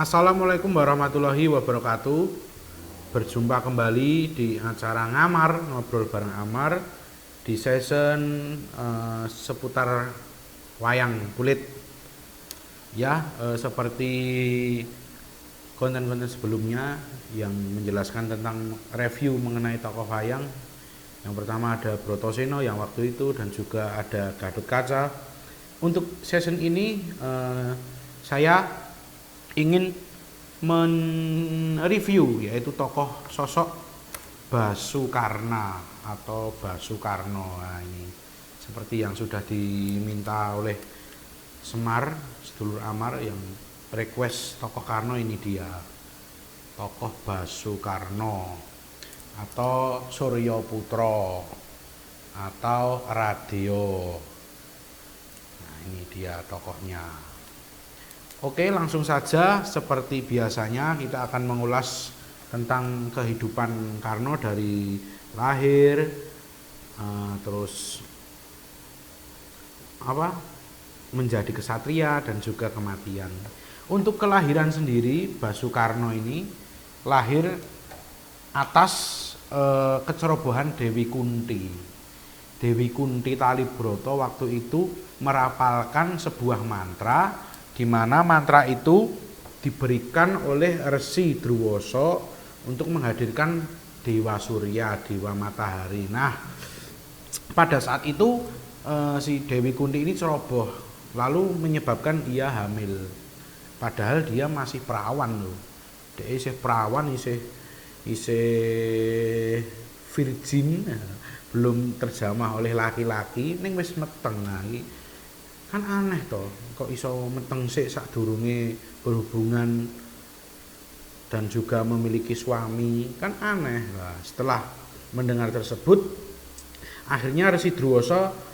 Assalamualaikum warahmatullahi wabarakatuh. Berjumpa kembali di acara Ngamar, ngobrol bareng Amar di season seputar wayang kulit. Ya, seperti konten-konten sebelumnya yang menjelaskan tentang review mengenai tokoh wayang. Yang pertama ada Brotoseno yang waktu itu dan juga ada Gatot Kaca. Untuk season ini saya ingin mereview yaitu tokoh sosok Basukarna atau Basukarno. Nah, ini seperti yang sudah diminta oleh Semar, sedulur Amar yang request tokoh Karno, ini dia. Tokoh Basukarno atau Suryo Putro atau Radio. Nah, ini dia tokohnya. Oke, langsung saja seperti biasanya kita akan mengulas tentang kehidupan Karno dari lahir, terus menjadi kesatria dan juga kematian. Untuk kelahiran sendiri, Basukarno ini lahir atas kecerobohan Dewi Kunti. Dewi Kunti Talibroto waktu itu merapalkan sebuah mantra, di mana mantra itu diberikan oleh Resi Druwoso untuk menghadirkan Dewa Surya, Dewa Matahari. Nah, pada saat itu si Dewi Kunti ini ceroboh, lalu menyebabkan ia hamil. Padahal dia masih perawan loh. Dia isih perawan, isih virgin, belum terjamah oleh laki-laki, ning wis meteng. Nah, kan aneh toh, kok iso meteng sik sadurunge berhubungan dan juga memiliki suami, kan aneh. Nah, setelah mendengar tersebut, akhirnya Resi Druwoso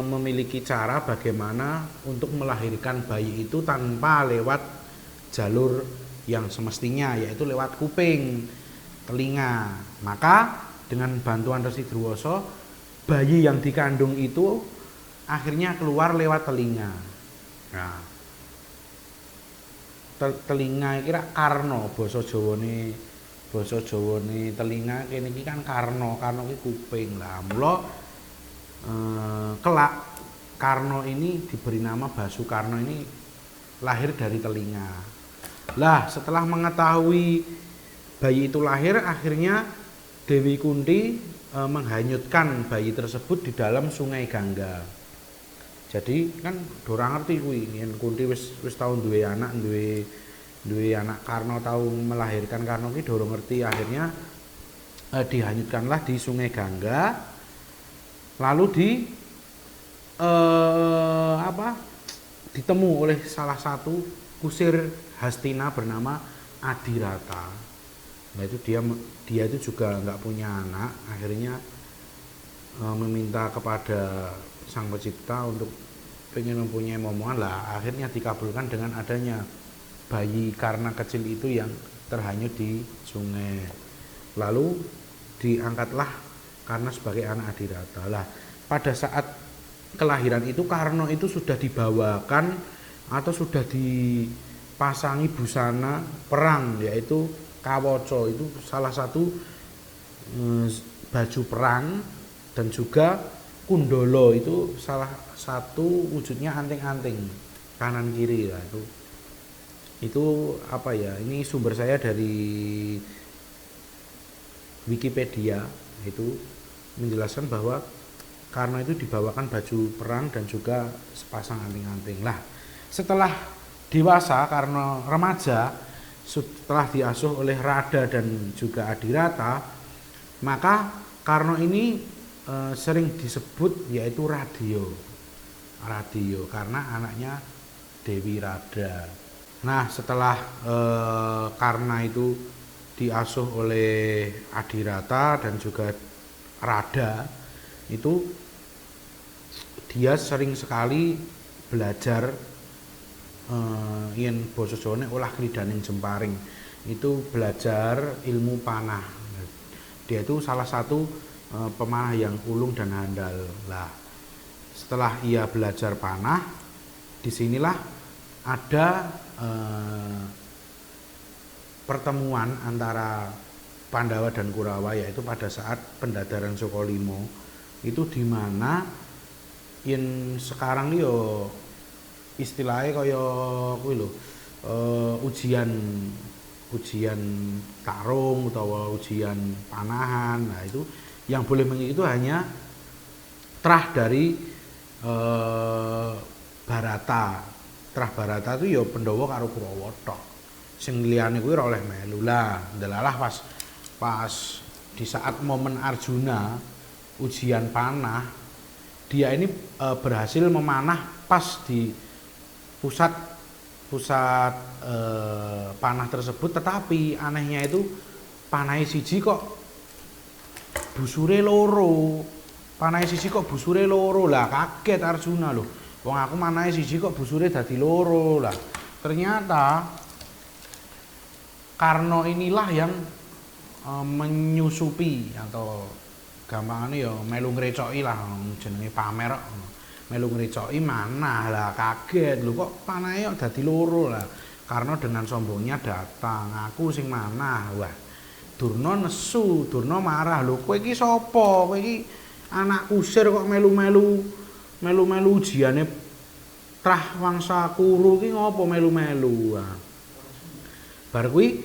memiliki cara bagaimana untuk melahirkan bayi itu tanpa lewat jalur yang semestinya, yaitu lewat kuping, telinga. Maka dengan bantuan Resi Druwoso, bayi yang dikandung itu akhirnya keluar lewat telinga. Nah, telinga kira Karno, basa Jawane telinga kene iki kan Karno ki kuping. Lah mula kelak Karno ini diberi nama Basukarno, ini lahir dari telinga. Lah setelah mengetahui bayi itu lahir, akhirnya Dewi Kunti menghanyutkan bayi tersebut di dalam Sungai Gangga. Jadi kan dorang ngerti kuwi, yen Kunti wis tau duwe anak Karno, tau melahirkan Karno ki dorong ngerti. Akhirnya dihanyutkanlah di Sungai Gangga, lalu ditemu oleh salah satu kusir Hastina bernama Adirata. Nah, itu dia itu juga nggak punya anak, akhirnya meminta kepada Sang Pencipta untuk pengen mempunyai momongan. Lah akhirnya dikabulkan dengan adanya bayi Karna kecil itu yang terhanyut di sungai. Lalu diangkatlah Karna sebagai anak Adirata. Lah pada saat kelahiran itu Karno itu sudah dibawakan atau sudah dipasangi busana perang, yaitu kawoco, itu salah satu baju perang, dan juga kundolo, itu salah satu wujudnya anting-anting kanan kiri. Lah itu apa ya, ini sumber saya dari Wikipedia, itu menjelaskan bahwa Karno itu dibawakan baju perang dan juga sepasang anting-anting. Lah setelah dewasa, Karno remaja, setelah diasuh oleh Rada dan juga Adirata, maka Karno ini sering disebut yaitu Radio karena anaknya Dewi Rada. Nah setelah Karna itu diasuh oleh Adirata dan juga Rada, itu dia sering sekali belajar yen basa Jawane olah kridaning jemparing, itu belajar ilmu panah. Dia itu salah satu pemanah yang ulung dan handal. Lah setelah ia belajar panah, disinilah ada pertemuan antara Pandawa dan Kurawa, yaitu pada saat pendadaran Sukolimo itu di mana yen sekarang yo istilahnya kaya kuwi lho, ujian tarung utawa ujian panahan. Nah itu yang boleh mengikuti itu hanya trah dari Barata. Trah Barata itu ya Pandhawa karo Kurawa tok. Sing liyane kuwi ora oleh melu. Lah, ndelalah pas di saat momen Arjuna ujian panah, dia ini berhasil memanah pas di pusat panah tersebut, tetapi anehnya itu panah siji kok busure loro. Lah kaget Arjuna loh. Wong aku manahe siji kok busure dadi loro. Lah ternyata Karna inilah yang menyusupi atau gampangane ya melu ngrecoki lah jenenge pamer kok. Melu ngrecoki manah. Lah kaget lho kok panahe kok dadi loro. Lah karena dengan sombongnya datang, aku sing manah. Wah, Durna nesu, Durna marah. Lho kowe iki sapa? Kowe iki anak kusir kok melu-melu ujiane trah wangsa Kuru ki ngopo melu-melu. Bar kuwi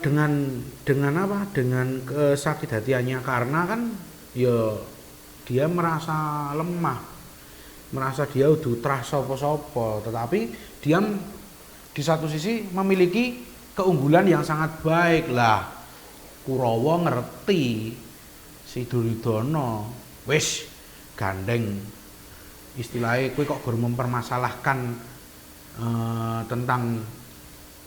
dengan apa? Dengan kesakit hatiannya karena kan ya dia merasa lemah. Merasa dia udah trah sapa-sapa, tetapi dia di satu sisi memiliki keunggulan yang sangat baik. Lah Kurawa ngerti si Duryudana wis gandeng, istilahnya kowe kok gur mempermasalahkan tentang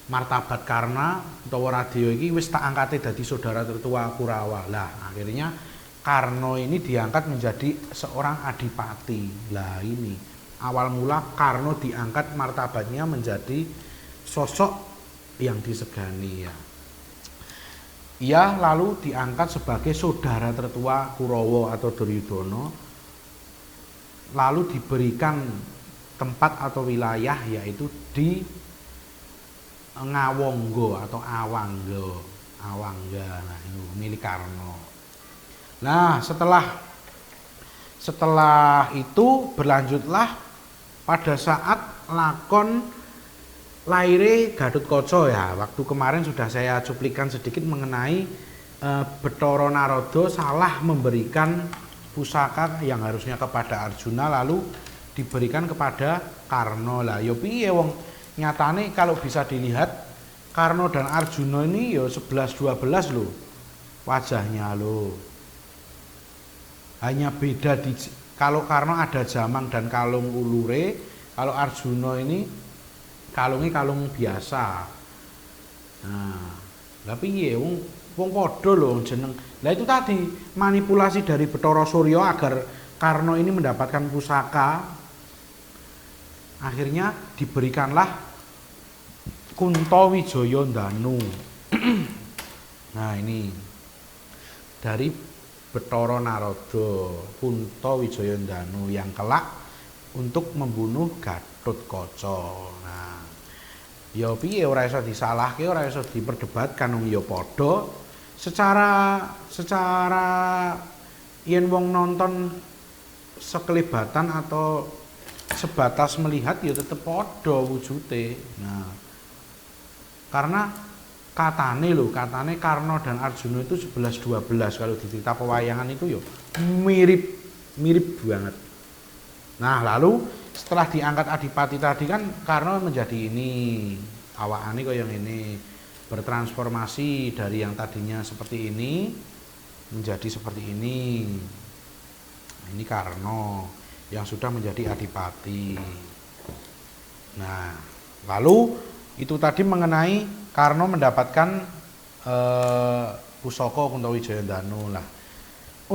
martabat Karna utawa Radya iki wis tak angkate dadi saudara tertua Kurawa. Lah akhirnya Karna ini diangkat menjadi seorang adipati. Lah ini awal mula Karna diangkat martabatnya menjadi sosok yang disegani ya. Ia lalu diangkat sebagai saudara tertua Kurawa atau Duryudana, lalu diberikan tempat atau wilayah yaitu di Ngawangga atau Awangga. Nah, itu milik Karna. Nah, setelah itu berlanjutlah pada saat lakon laire Gatotkaca ya. Waktu kemarin sudah saya cuplikan sedikit mengenai Bathara Narada salah memberikan pusaka yang harusnya kepada Arjuna lalu diberikan kepada Karna. Lah ya piye wong nyatane kalau bisa dilihat Karna dan Arjuna ini ya 11-12 loh wajahnya loh. Hanya beda kalau Karna ada jamang dan kalung ulure, kalau Arjuna ini kalungnya kalung biasa. Nah, tapi piye wong padha lho jeneng. Lah itu tadi manipulasi dari Bathara Surya agar Karna ini mendapatkan pusaka. Akhirnya diberikanlah Kuntawijaya Danu. Nah, ini dari Bathara Narada, Kuntawijaya Danu yang kelak untuk membunuh Gatotkaca. Nah, ya piye ora iso disalahke, ora iso diperdebatkan wong ya padha. Secara yen wong nonton sekelibatan atau sebatas melihat ya tetep padha wujute. Nah, karena katane Karna dan Arjuna itu 11-12 kalau di cerita pewayangan itu ya mirip banget. Nah, lalu setelah diangkat adipati tadi kan Karna menjadi ini, awakane kaya ngene, bertransformasi dari yang tadinya seperti ini menjadi seperti ini. Ini Karna yang sudah menjadi adipati. Nah, lalu itu tadi mengenai Karna mendapatkan pusaka Kuntawijaya Danu. Lah,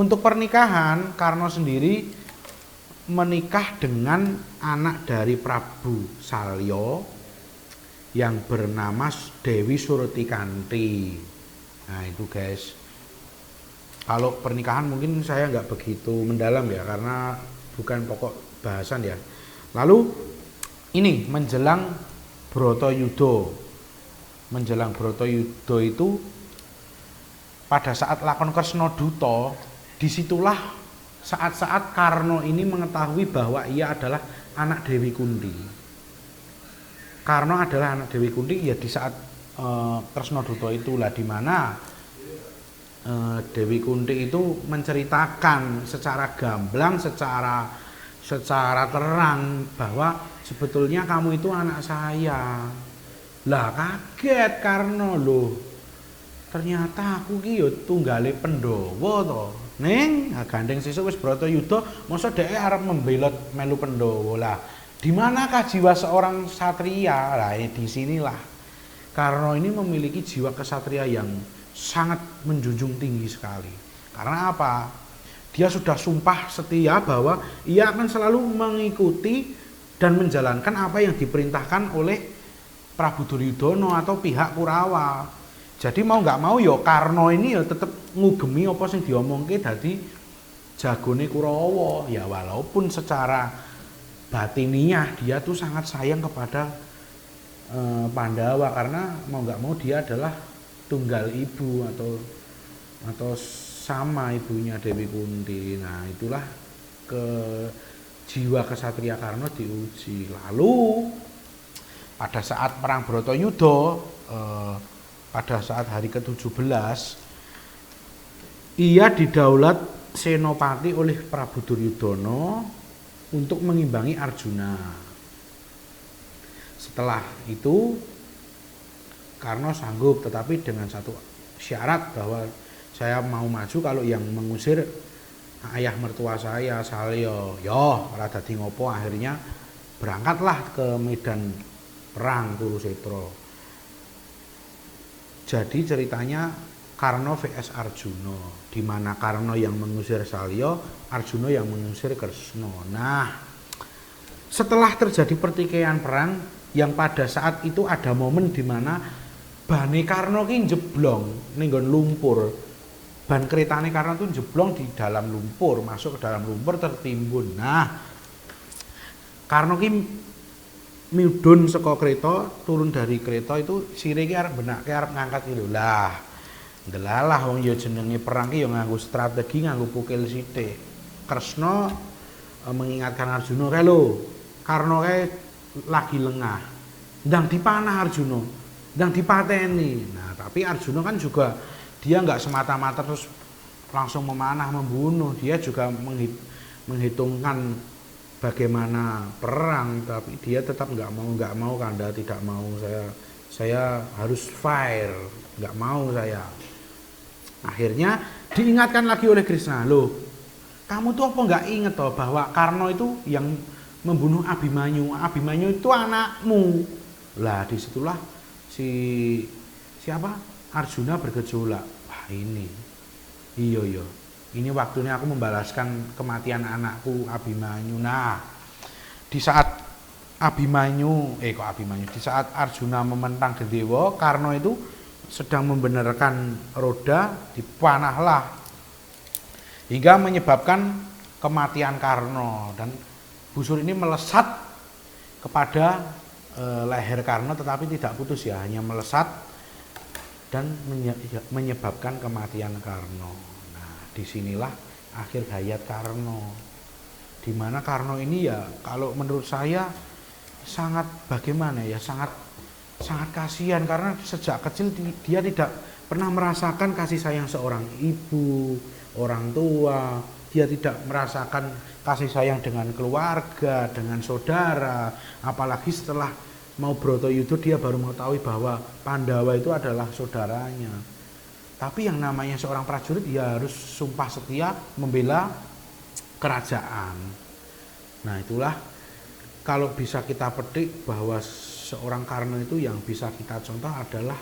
untuk pernikahan Karna sendiri menikah dengan anak dari Prabu Salya yang bernama Dewi Surtikanti. Nah itu guys, kalau pernikahan mungkin saya nggak begitu mendalam ya karena bukan pokok bahasan ya. Lalu ini menjelang Bratayuda. menjelang Bratayuda itu pada saat lakon Kresna Duta, disitulah saat-saat Karna ini mengetahui bahwa ia adalah anak Dewi Kunti. Karna adalah anak Dewi Kunti ya di saat Kresna Duta itulah di mana Dewi Kunti itu menceritakan secara gamblang, secara terang bahwa sebetulnya kamu itu anak saya. Lah kaget Karna loh. Ternyata aku ki yo tunggale Pandhawa to. Ning gandeng sesuk wis Bratayuda, mosok dhek arep membelot melu Pandhawa. Lah, di manakah jiwa seorang satria? Lah di sinilah Karna ini memiliki jiwa kesatria yang sangat menjunjung tinggi sekali. Karena apa? Dia sudah sumpah setia bahwa ia akan selalu mengikuti dan menjalankan apa yang diperintahkan oleh Prabu Duryudana atau pihak Kurawa. Jadi mau nggak mau ya Karna ini ya tetap ngugemi apa sing diomongke dadi jagone Kurawa. Ya walaupun secara batiniah dia tuh sangat sayang kepada Pandawa karena mau nggak mau dia adalah tunggal ibu atau sama ibunya Dewi Kunti. Nah itulah jiwa kesatria Karna diuji. Lalu pada saat perang Bratayuda, pada saat hari ke-17 ia didaulat senopati oleh Prabu Duryudana untuk mengimbangi Arjuna. Setelah itu Karna sanggup, tetapi dengan satu syarat bahwa saya mau maju kalau yang mengusir ayah mertua saya Salya. Yo ora dadi ngopo, akhirnya berangkatlah ke medan perang Kurusetra. Jadi ceritanya Karna vs Arjuna, di mana Karna yang mengusir Salya, Arjuna yang mengusir Kresna. Nah, setelah terjadi pertikaian perang yang pada saat itu ada momen di mana bane Karna ki jeblong ning nggon lumpur. Ban keretane Karna itu jeblong di dalam lumpur, masuk ke dalam lumpur tertimbun. Nah, Karna ki mudhun saka kreta, turun dari kreta itu sire ki arep benake arep ngangkat iki lho. Lah, ndelalah wong ya jenenge perang ki ya nganggo strategi, nganggo pukil sithik. Kresna mengingatkan Arjuna kae lho, Karna kae lagi lengah. Ndang dipanah Arjuna, ndang dipateni. Nah, tapi Arjuna kan juga dia enggak semata-mata terus langsung memanah membunuh. Dia juga menghitungkan bagaimana perang, tapi dia tetap nggak mau Kanda tidak mau, saya harus fire, nggak mau saya. Akhirnya diingatkan lagi oleh Krishna, loh kamu tuh apa nggak inget toh bahwa Karna itu yang membunuh Abimanyu itu anakmu. Lah disitulah siapa Arjuna bergejolak, wah ini iya ini waktunya aku membalaskan kematian anakku Abimanyu. Nah, di saat di saat Arjuna mementang Gendewa, Karna itu sedang membenarkan roda, dipanahlah hingga menyebabkan kematian Karna, dan busur ini melesat kepada leher Karna tetapi tidak putus ya, hanya melesat dan menyebabkan kematian Karna. Disinilah akhir hayat Karna, di mana Karna ini ya kalau menurut saya sangat sangat kasihan karena sejak kecil dia tidak pernah merasakan kasih sayang seorang ibu, orang tua. Dia tidak merasakan kasih sayang dengan keluarga, dengan saudara, apalagi setelah mau Bratayuda dia baru mengetahui bahwa Pandawa itu adalah saudaranya. Tapi yang namanya seorang prajurit ya harus sumpah setia membela kerajaan. Nah itulah kalau bisa kita petik bahwa seorang Karna itu yang bisa kita contoh adalah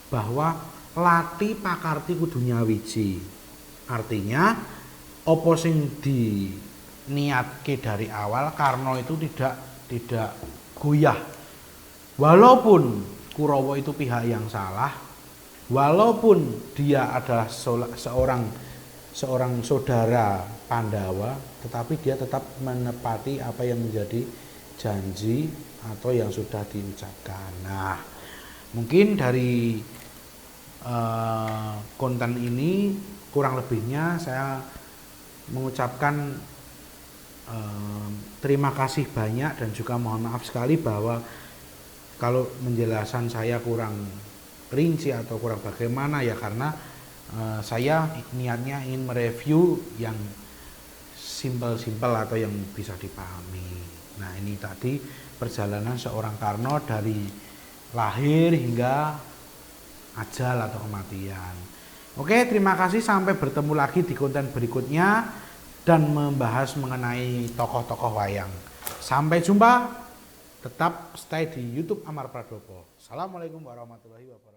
bahwa lati pakarti kudu nyawiji. Artinya apa sing diniatke dari awal Karna itu tidak goyah. Walaupun Kurawa itu pihak yang salah, walaupun dia adalah seorang saudara Pandawa, tetapi dia tetap menepati apa yang menjadi janji atau yang sudah diucapkan. Nah, Mungkin dari konten ini kurang lebihnya saya mengucapkan terima kasih banyak dan juga mohon maaf sekali bahwa kalau penjelasan saya kurang rinci atau kurang bagaimana ya karena saya niatnya ingin mereview yang simpel-simpel atau yang bisa dipahami. Nah ini tadi perjalanan seorang Karno dari lahir hingga ajal atau kematian. Oke, terima kasih, sampai bertemu lagi di konten berikutnya dan membahas mengenai tokoh-tokoh wayang. Sampai jumpa, tetap stay di YouTube Amar Pradopo. Assalamualaikum warahmatullahi wabarakatuh.